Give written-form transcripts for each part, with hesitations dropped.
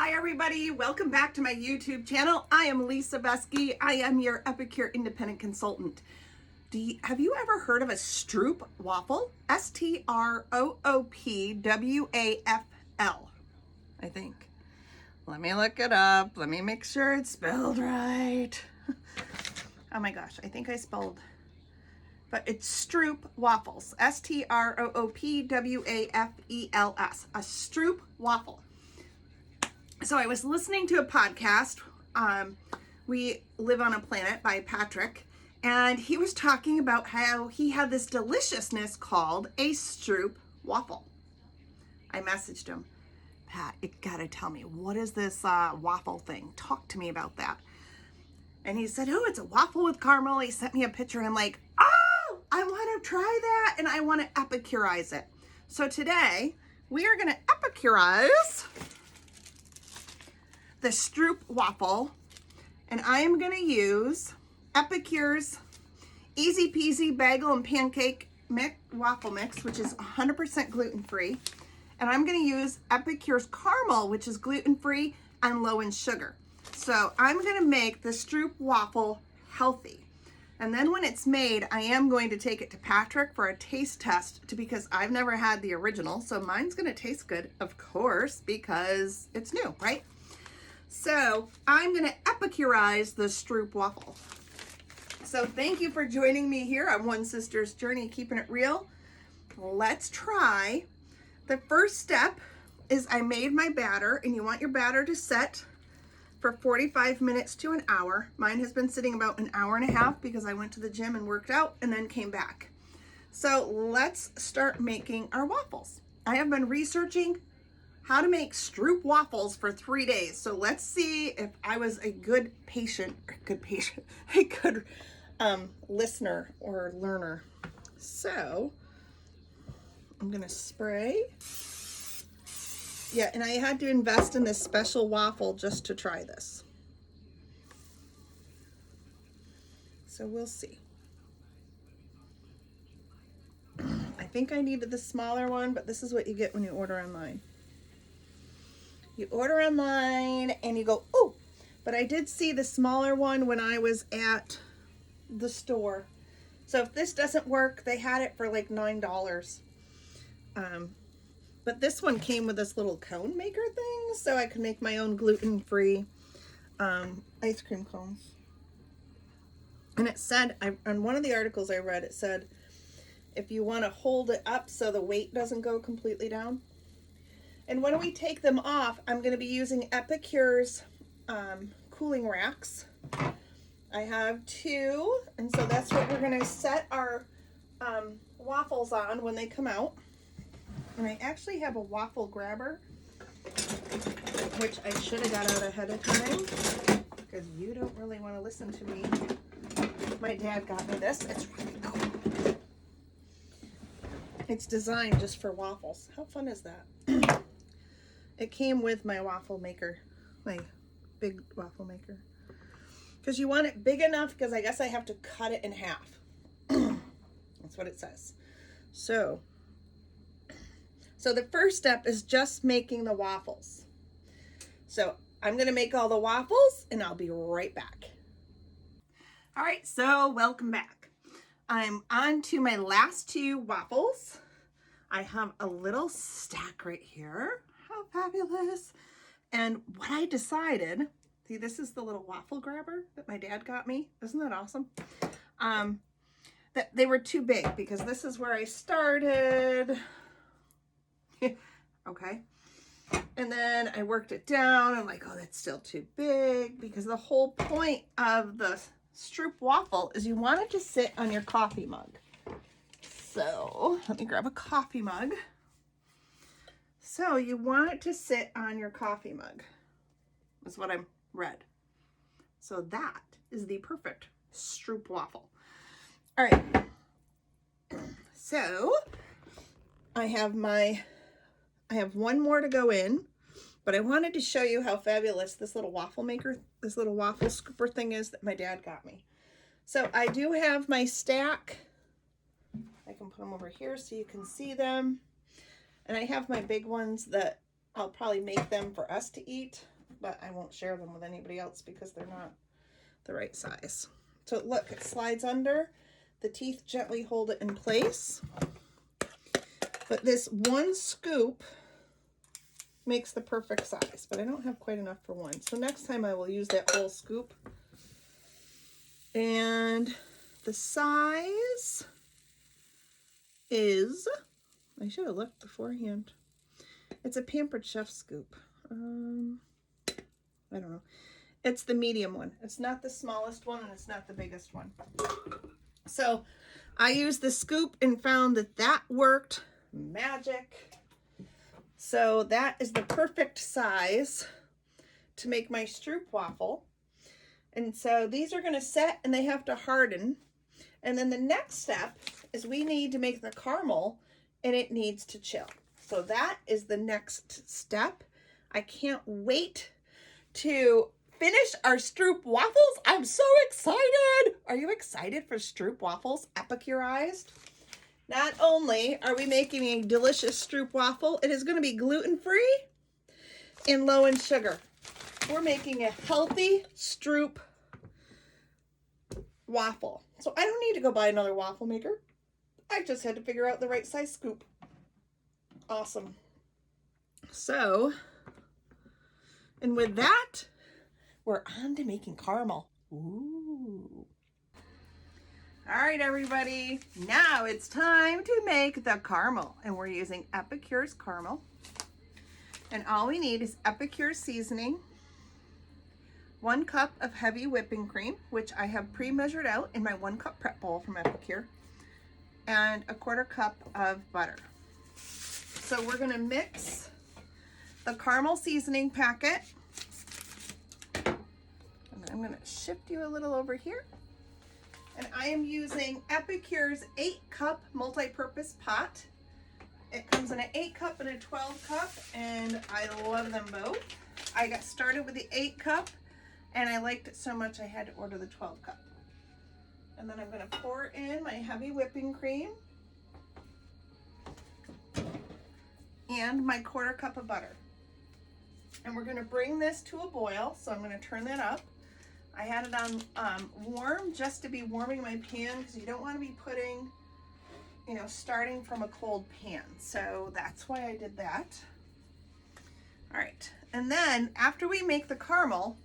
Hi everybody, welcome back to my YouTube channel. I am Lisa Besky. I am your Epicure Independent Consultant. Have you ever heard of a Stroop waffle? S-T-R-O-O-P-W-A-F-L, I think. Let me look it up. Let me make sure it's spelled right. Oh my gosh, I think I spelled, but it's Stroop Wafels. S-T-R-O-O-P-W-A-F-E-L-S. A Stroop waffle. So I was listening to a podcast, We Live on a Planet by Patrick, and he was talking about how he had this deliciousness called a Stroop waffle. I messaged him, Pat, you gotta tell me, what is this waffle thing? Talk to me about that. And he said, oh, it's a waffle with caramel. He sent me a picture, and I'm like, oh, I want to try that, and I want to epicurize it. So today, we are gonna epicurize the Stroop waffle, and I am going to use Epicure's Easy Peasy Bagel and Pancake Waffle Mix, which is 100% gluten-free, and I'm going to use Epicure's Caramel, which is gluten-free and low in sugar. So I'm going to make the Stroop waffle healthy, and then when it's made, I am going to take it to Patrick for a taste test because I've never had the original, so mine's going to taste good, of course, because it's new, right? So I'm going to epicurize the Stroop waffle. So thank you for joining me here on One Sister's Journey, keeping it real. Let's try. The first step is I made my batter, and you want your batter to set for 45 minutes to an hour. Mine has been sitting about an hour and a half because I went to the gym and worked out and then came back. So let's start making our waffles. I have been researching how to make Stroop waffles for 3 days. So let's see if I was a good listener or learner. So I'm gonna spray. Yeah, and I had to invest in this special waffle just to try this. So we'll see. I think I needed the smaller one, but this is what you get when you order online. You order online and you go, oh, but I did see the smaller one when I was at the store. So if this doesn't work, they had it for like $9. But this one came with this little cone maker thing, so I could make my own gluten-free ice cream cones. And it said, on one of the articles I read, it said, if you want to hold it up so the weight doesn't go completely down. And when we take them off, I'm going to be using Epicure's cooling racks. I have 2, and so that's what we're going to set our waffles on when they come out. And I actually have a waffle grabber, which I should have got out ahead of time, because you don't really want to listen to me. My dad got me this. It's really cool. It's designed just for waffles. How fun is that? It came with my waffle maker, my big waffle maker. Because you want it big enough, because I guess I have to cut it in half. That's what it says. So the first step is just making the waffles. So I'm going to make all the waffles, and I'll be right back. All right, so welcome back. I'm on to my last 2 waffles. I have a little stack right here. How fabulous. And what I decided, see, this is the little waffle grabber that my dad got me. Isn't that awesome? That they were too big because this is where I started. Okay. And then I worked it down. I'm like, oh, that's still too big, because the whole point of the Stroop waffle is you want it to sit on your coffee mug. So let me grab a coffee mug. So you want it to sit on your coffee mug. That's what I read. So that is the perfect Stroop waffle. All right. So I have one more to go in, but I wanted to show you how fabulous this little waffle maker, this little waffle scooper thing is that my dad got me. So I do have my stack. I can put them over here so you can see them. And I have my big ones that I'll probably make them for us to eat, but I won't share them with anybody else because they're not the right size. So look, it slides under. The teeth gently hold it in place. But this one scoop makes the perfect size, but I don't have quite enough for one. So next time I will use that whole scoop. And the size is, I should have looked beforehand. It's a Pampered Chef scoop. I don't know. It's the medium one. It's not the smallest one and it's not the biggest one. So I used the scoop and found that that worked magic. So that is the perfect size to make my Stroop waffle. And so these are going to set and they have to harden. And then the next step is we need to make the caramel and it needs to chill. So that is the next step. I can't wait to finish our Stroop waffles. I'm so excited. Are you excited for Stroop waffles, epicurized? Not only are we making a delicious Stroop waffle, it is going to be gluten-free and low in sugar. We're making a healthy Stroop waffle. So I don't need to go buy another waffle maker. I just had to figure out the right size scoop. Awesome. So, and with that, we're on to making caramel. Ooh. All right, everybody. Now it's time to make the caramel. And we're using Epicure's caramel. And all we need is Epicure seasoning, 1 cup of heavy whipping cream, which I have pre-measured out in my 1 cup prep bowl from Epicure, and a 1/4 cup of butter. So we're going to mix the caramel seasoning packet. And I'm going to shift you a little over here. And I am using Epicure's 8-cup multi-purpose pot. It comes in an 8-cup and a 12-cup, and I love them both. I got started with the 8-cup, and I liked it so much I had to order the 12-cup. And then I'm going to pour in my heavy whipping cream and my 1/4 cup of butter. And we're going to bring this to a boil, so I'm going to turn that up. I had it on warm just to be warming my pan because you don't want to be putting, you know, starting from a cold pan. So that's why I did that. All right. And then after we make the caramel,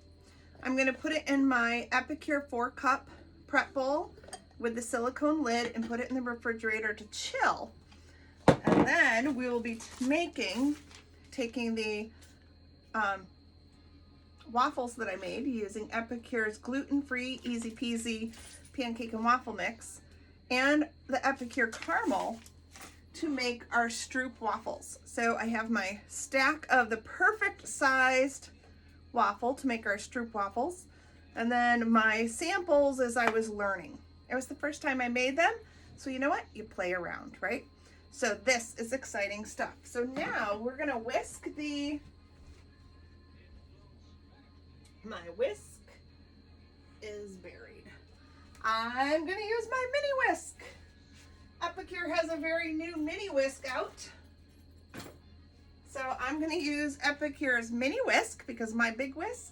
I'm going to put it in my Epicure 4-cup prep bowl with the silicone lid and put it in the refrigerator to chill. And then we will be taking the waffles that I made using Epicure's gluten-free, easy peasy pancake and waffle mix and the Epicure caramel to make our Stroop waffles. So I have my stack of the perfect sized waffle to make our Stroop waffles, and then my samples as I was learning. It was the first time I made them, so you know what? You play around, right? So this is exciting stuff. So now we're gonna whisk my whisk is buried. I'm gonna use my mini whisk. Epicure has a very new mini whisk out. So I'm gonna use Epicure's mini whisk because my big whisk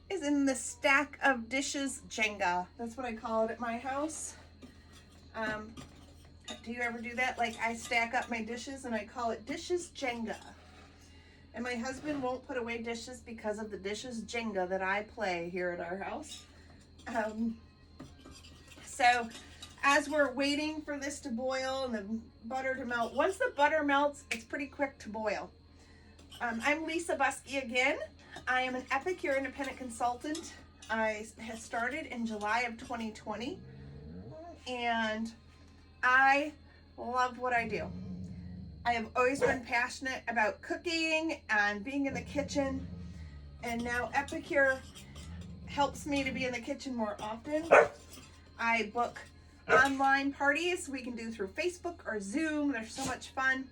is in the stack of dishes Jenga. That's what I call it at my house. Do you ever do that? Like I stack up my dishes and I call it dishes Jenga. And my husband won't put away dishes because of the dishes Jenga that I play here at our house. So as we're waiting for this to boil and the butter to melt, once the butter melts, it's pretty quick to boil. I'm Lisa Buskey again. I am an Epicure independent consultant. I have started in July of 2020, and I love what I do. I have always been passionate about cooking and being in the kitchen, and now Epicure helps me to be in the kitchen more often. I book online parties we can do through Facebook or Zoom. They're so much fun.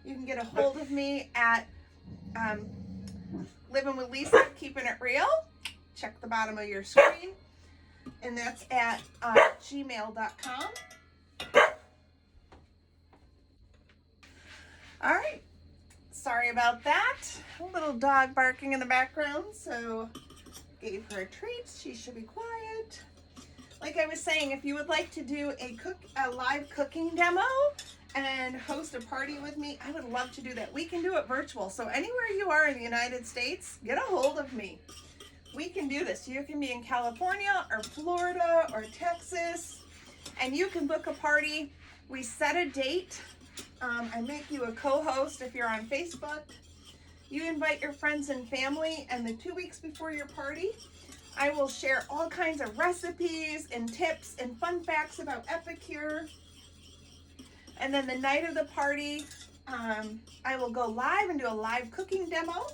You can get a hold of me at Living with Lisa, Keeping It Real. Check the bottom of your screen. And that's at gmail.com. All right. Sorry about that. A little dog barking in the background, so gave her a treat. She should be quiet. Like I was saying, if you would like to do a live cooking demo and host a party with me, I would love to do that. We can do it virtual. So anywhere you are in the United States, get a hold of me. We can do this. You can be in California or Florida or Texas, and you can book a party. We set a date. I make you a co-host if you're on Facebook. You invite your friends and family, and the 2 weeks before your party, I will share all kinds of recipes and tips and fun facts about Epicure. And then the night of the party, I will go live and do a live cooking demo,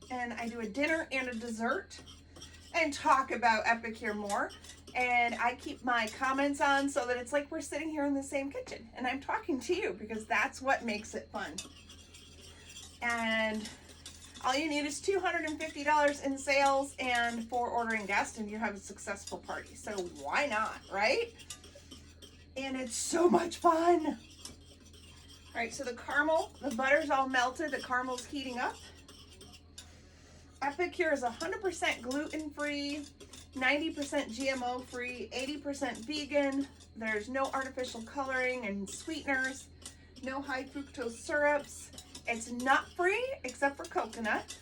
and I do a dinner and a dessert and talk about Epicure more. And I keep my comments on so that it's like we're sitting here in the same kitchen and I'm talking to you, because that's what makes it fun. And all you need is $250 in sales and 4 ordering guests, and you have a successful party. So why not, right? And it's so much fun. All right, so the caramel, the butter's all melted, the caramel's heating up. Epicure is 100% gluten-free, 90% GMO-free, 80% vegan. There's no artificial coloring and sweeteners, no high fructose syrups. It's nut-free except for coconut.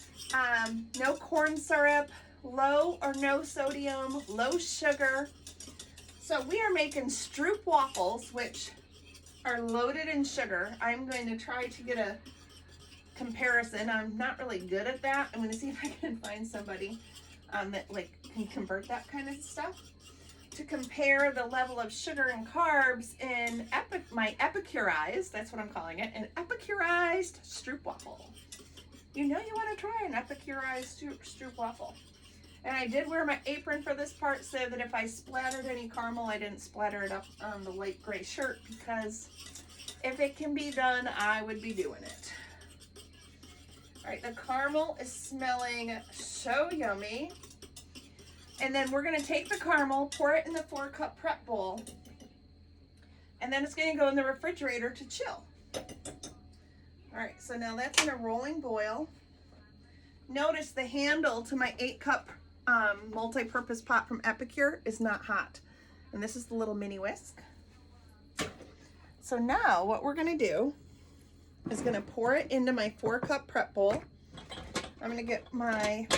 No corn syrup, low or no sodium, low sugar. So we are making Stroop waffles, which are loaded in sugar. I'm going to try to get a comparison. I'm not really good at that. I'm going to see if I can find somebody that like can convert that kind of stuff to compare the level of sugar and carbs in my epicurized, that's what I'm calling it, an epicurized Stroop waffle. You know you want to try an epicurized Stroop waffle. And I did wear my apron for this part so that if I splattered any caramel, I didn't splatter it up on the light gray shirt, because if it can be done, I would be doing it. All right, the caramel is smelling so yummy. And then we're gonna take the caramel, pour it in the 4-cup prep bowl, and then it's gonna go in the refrigerator to chill. All right, so now that's in a rolling boil. Notice the handle to my 8-cup multi-purpose pot from Epicure is not hot. And this is the little mini whisk. So now what we're gonna do is gonna pour it into my 4-cup prep bowl. I'm gonna get my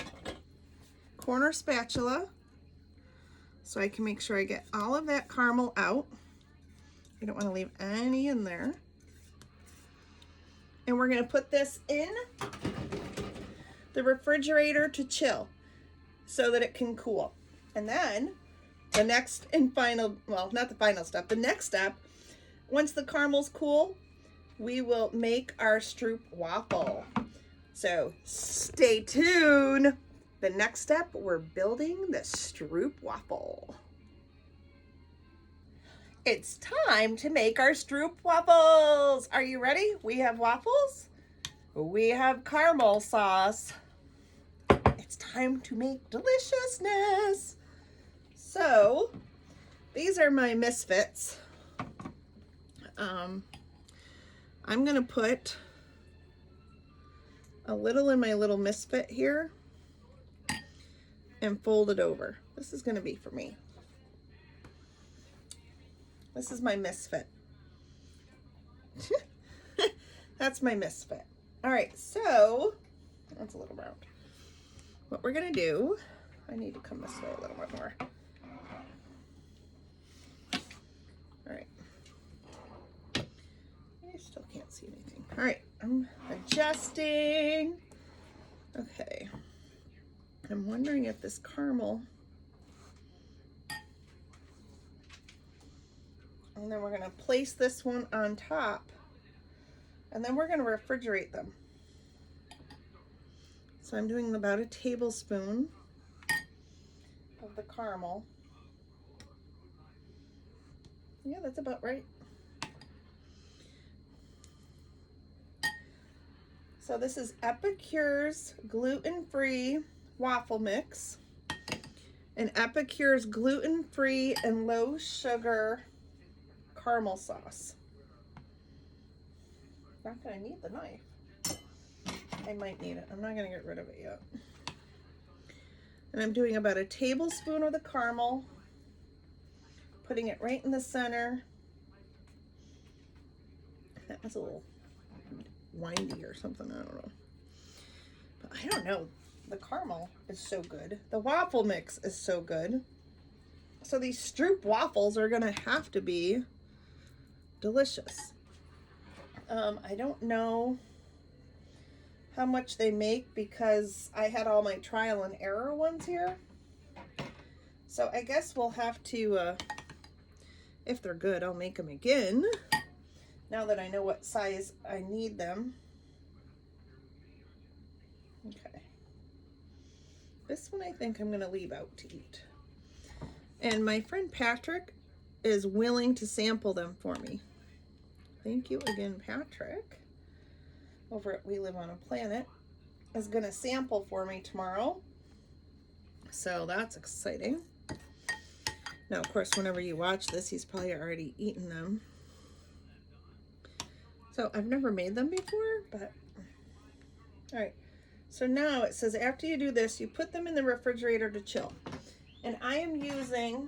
corner spatula so I can make sure I get all of that caramel out. I don't want to leave any in there. And we're going to put this in the refrigerator to chill so that it can cool. And then the next and final, well, not the final step, the next step, once the caramel's cool, we will make our Stroop waffle. So stay tuned. The next step, we're building the Stroop waffle. It's time to make our Stroop waffles. Are you ready? We have waffles. We have caramel sauce. It's time to make deliciousness. So, these are my misfits. I'm gonna put a little in my little misfit here and fold it over. This is gonna be for me. This is my misfit. That's my misfit. All right, so that's a little round. What we're gonna do, I need to come this way a little bit more. All right. I still can't see anything. All right, I'm adjusting. Okay. I'm wondering if this caramel, and then we're going to place this one on top, and then we're going to refrigerate them. So I'm doing about a tablespoon of the caramel. Yeah, that's about right. So this is Epicure's gluten-free waffle mix and Epicure's gluten-free and low sugar caramel sauce. Not gonna need the knife. I might need it. I'm not going to get rid of it yet. And I'm doing about a tablespoon of the caramel, putting it right in the center. That was a little windy or something, I don't know. But I don't know. The caramel is so good. The waffle mix is so good. So these Stroop waffles are gonna have to be delicious. I don't know how much they make because I had all my trial and error ones here. So I guess we'll have to, if they're good, I'll make them again. Now that I know what size I need them. Okay. This one I think I'm going to leave out to eat. And my friend Patrick is willing to sample them for me. Thank you again, Patrick. Over at We Live on a Planet is going to sample for me tomorrow. So that's exciting. Now, of course, whenever you watch this, he's probably already eaten them. So I've never made them before, but all right. So now it says after you do this, you put them in the refrigerator to chill. And I am using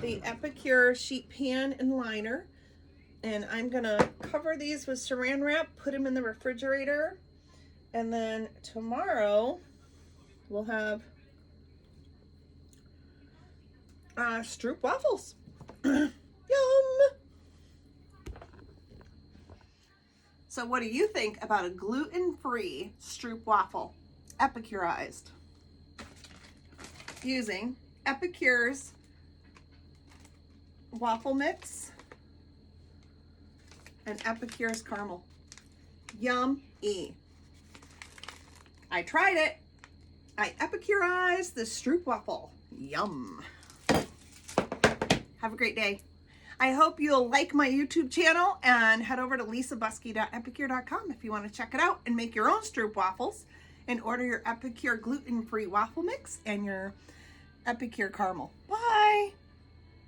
the Epicure sheet pan and liner. And I'm gonna cover these with saran wrap, put them in the refrigerator. And then tomorrow we'll have Stroop waffles. Yum! So what do you think about a gluten-free Stroop waffle, epicurized, using Epicure's waffle mix and Epicure's caramel? Yum-y. I tried it. I epicurized the Stroop waffle. Yum. Have a great day. I hope you'll like my YouTube channel and head over to lisabusky.epicure.com if you want to check it out and make your own Stroop waffles and order your Epicure gluten-free waffle mix and your Epicure caramel. Bye.